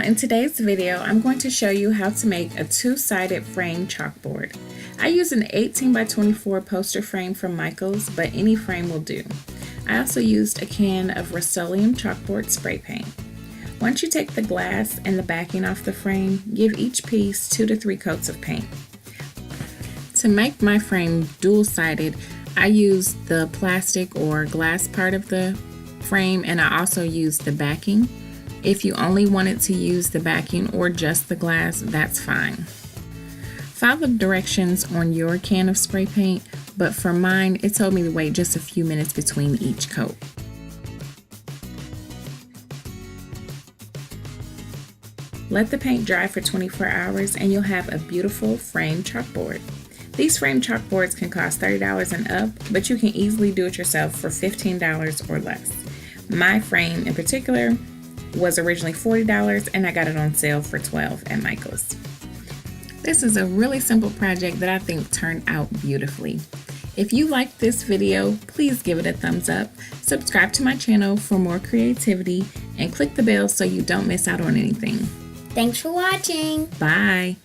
in today's video, I'm going to show you how to make a two-sided frame chalkboard. I use an 18 by 24 poster frame from Michaels, but any frame will do. I also used a can of Rust-Oleum chalkboard spray paint. Once you take the glass and the backing off the frame, give each piece 2 to 3 coats of paint. To make my frame dual-sided, I used the plastic or glass part of the frame, and I also used the backing. If you only wanted to use the backing or just the glass, that's fine. Follow the directions on your can of spray paint, but for mine, it told me to wait just a few minutes between each coat. Let the paint dry for 24 hours and you'll have a beautiful frame chalkboard. These frame chalkboards can cost $30 and up, but you can easily do it yourself for $15 or less. My frame in particular was originally $40 and I got it on sale for $12 at Michaels. This is a really simple project that I think turned out beautifully. If you liked this video, please give it a thumbs up, subscribe to my channel for more creativity, and click the bell so you don't miss out on anything. Thanks for watching. Bye.